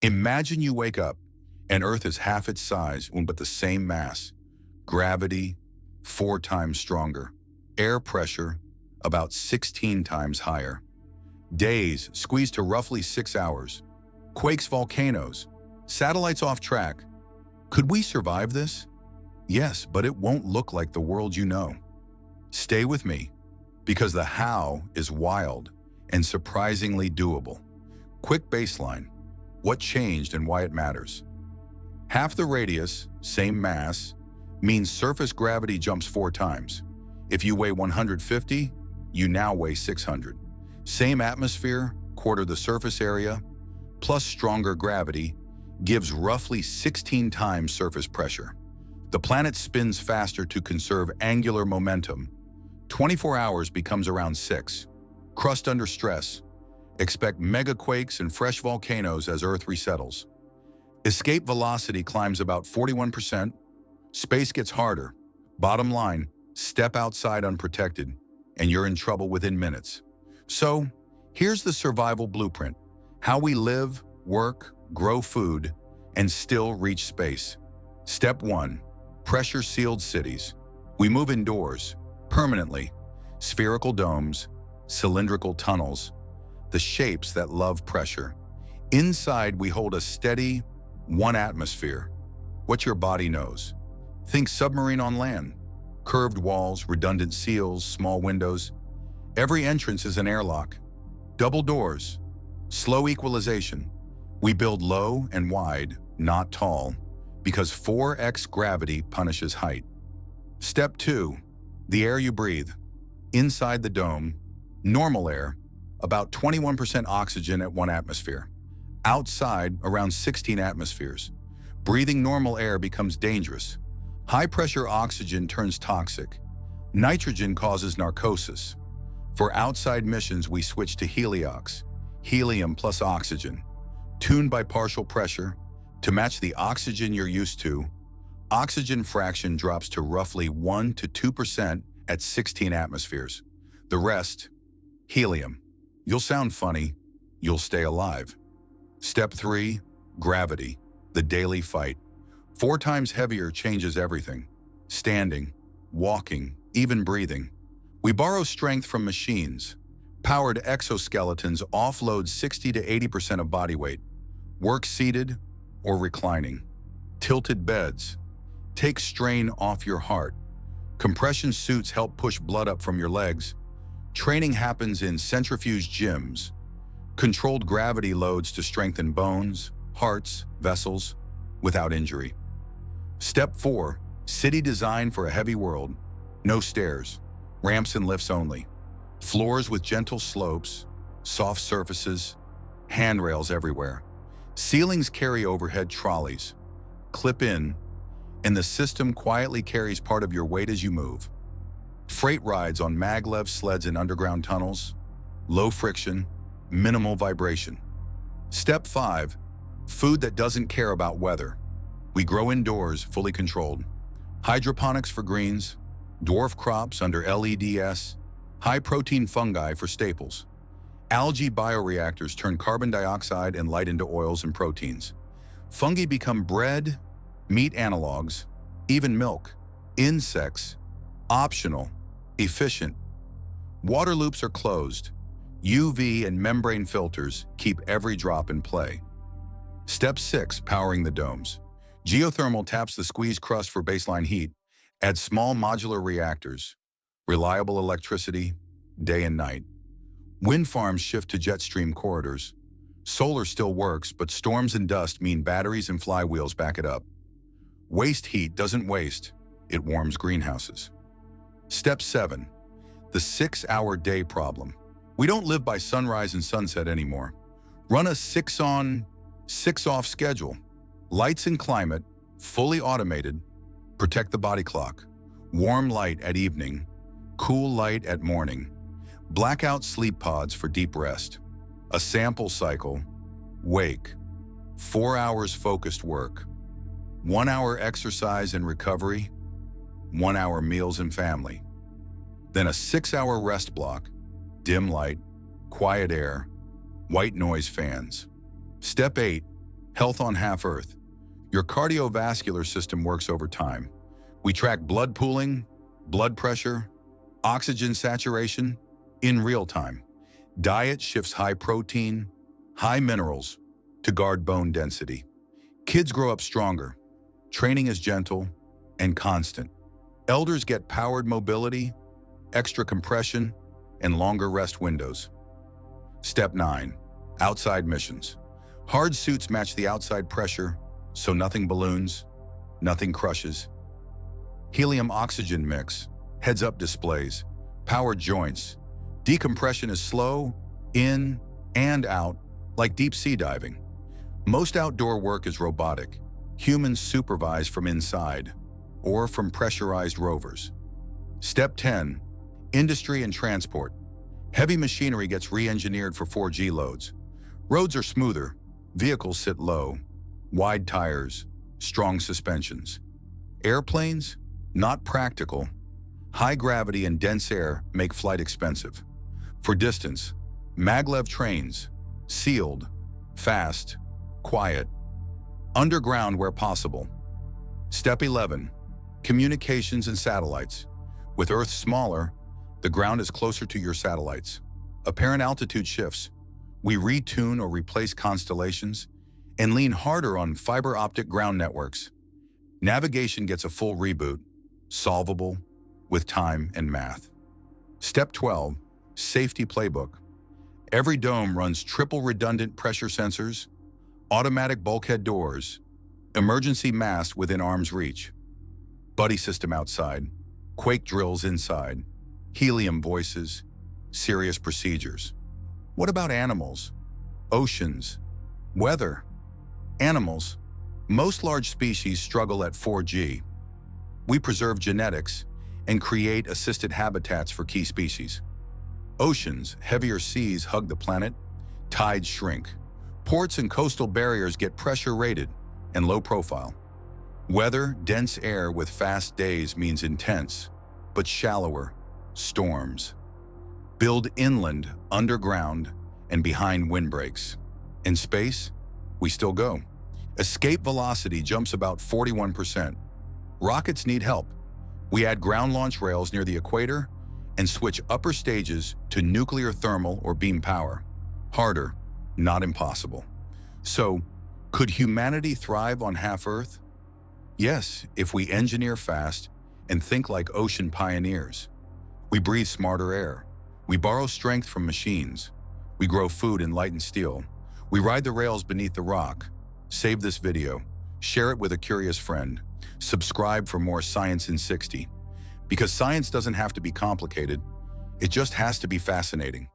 Imagine you wake up and Earth is half its size but the same mass. Gravity, 4 times stronger. Air pressure, about 16 times higher. Days squeezed to roughly 6 hours. Quakes, volcanoes, satellites off track. Could we survive this? Yes, but it won't look like the world you know. Stay with me, because the how is wild and surprisingly doable. Quick baseline. What changed and why it matters. Half the radius, same mass, means surface gravity jumps 4 times. If you weigh 150, you now weigh 600. Same atmosphere, quarter the surface area, plus stronger gravity, gives roughly 16 times surface pressure. The planet spins faster to conserve angular momentum. 24 hours becomes around 6. Crust under stress. Expect megaquakes and fresh volcanoes as Earth resettles. Escape velocity climbs about 41%. Space gets harder. Bottom line, step outside unprotected, and you're in trouble within minutes. So, here's the survival blueprint. How we live, work, grow food, and still reach space. Step 1. Pressure-sealed cities. We move indoors, permanently. Spherical domes, cylindrical tunnels, the shapes that love pressure. Inside, we hold a steady 1 atmosphere. What your body knows. Think submarine on land. Curved walls, redundant seals, small windows. Every entrance is an airlock. Double doors. Slow equalization. We build low and wide, not tall, because 4x gravity punishes height. Step 2. The air you breathe. Inside the dome, normal air, about 21% oxygen at 1 atmosphere. Outside, around 16 atmospheres. Breathing normal air becomes dangerous. High-pressure oxygen turns toxic. Nitrogen causes narcosis. For outside missions, we switch to heliox, helium plus oxygen, tuned by partial pressure. To match the oxygen you're used to, oxygen fraction drops to roughly 1 to 2% at 16 atmospheres. The rest, helium. You'll sound funny, you'll stay alive. Step 3, gravity, the daily fight. 4 times heavier changes everything. Standing, walking, even breathing. We borrow strength from machines. Powered exoskeletons offload 60 to 80% of body weight. Work seated or reclining. Tilted beds. Take strain off your heart. Compression suits help push blood up from your legs. Training happens in centrifuge gyms. Controlled gravity loads to strengthen bones, hearts, vessels, without injury. Step 4, city design for a heavy world. No stairs, ramps and lifts only. Floors with gentle slopes, soft surfaces, handrails everywhere. Ceilings carry overhead trolleys. Clip in, and the system quietly carries part of your weight as you move. Freight rides on maglev sleds in underground tunnels. Low friction, minimal vibration. Step 5, food that doesn't care about weather. We grow indoors, fully controlled. Hydroponics for greens, dwarf crops under LEDs, high-protein fungi for staples. Algae bioreactors turn carbon dioxide and light into oils and proteins. Fungi become bread, meat analogs, even milk. Insects, optional, efficient. Water loops are closed. UV and membrane filters keep every drop in play. Step 6, powering the domes. Geothermal taps the squeezed crust for baseline heat. Add small modular reactors. Reliable electricity, day and night. Wind farms shift to jet stream corridors. Solar still works, but storms and dust mean batteries and flywheels back it up. Waste heat doesn't waste, it warms greenhouses. Step 7, the 6-hour day problem. We don't live by sunrise and sunset anymore. Run a 6-on, 6-off schedule. Lights and climate, fully automated. Protect the body clock. Warm light at evening, cool light at morning. Blackout sleep pods for deep rest. A sample cycle, wake. 4 hours focused work. 1 hour exercise and recovery. 1 hour meals and family. Then a 6-hour rest block, dim light, quiet air, white noise fans. Step 8, Health on half-Earth. Your cardiovascular system works over time. We track blood pooling, blood pressure, oxygen saturation in real time. Diet shifts high protein, high minerals to guard bone density. Kids grow up stronger. Training is gentle and constant. Elders get powered mobility, extra compression, and longer rest windows. Step 9. Outside missions. Hard suits match the outside pressure, so nothing balloons, nothing crushes. Helium-oxygen mix, heads-up displays, powered joints. Decompression is slow, in and out, like deep-sea diving. Most outdoor work is robotic. Humans supervise from inside, or from pressurized rovers. Step 10. Industry and transport. Heavy machinery gets re-engineered for 4G loads. Roads are smoother, vehicles sit low, wide tires, strong suspensions. Airplanes? Not practical. High gravity and dense air make flight expensive. For distance, maglev trains, sealed, fast, quiet. Underground where possible. Step 11. Communications and satellites. With Earth smaller, the ground is closer to your satellites. Apparent altitude shifts. We retune or replace constellations and lean harder on fiber optic ground networks. Navigation gets a full reboot, solvable, with time and math. Step 12. Safety playbook. Every dome runs triple redundant pressure sensors, automatic bulkhead doors, emergency mast within arm's reach, buddy system outside, quake drills inside, helium voices, serious procedures. What about animals? Oceans? Weather? Animals. Most large species struggle at 4G. We preserve genetics and create assisted habitats for key species. Oceans, heavier seas hug the planet, tides shrink. Ports and coastal barriers get pressure rated and low profile. Weather, dense air with fast days means intense, but shallower, storms. Build inland, underground, and behind windbreaks. In space, we still go. Escape velocity jumps about 41%. Rockets need help. We add ground launch rails near the equator and switch upper stages to nuclear thermal or beam power. Harder, not impossible. So, could humanity thrive on half-Earth? Yes, if we engineer fast and think like ocean pioneers. We breathe smarter air. We borrow strength from machines. We grow food in light and steel. We ride the rails beneath the rock. Save this video. Share it with a curious friend. Subscribe for more Science in 60. Because science doesn't have to be complicated. It just has to be fascinating.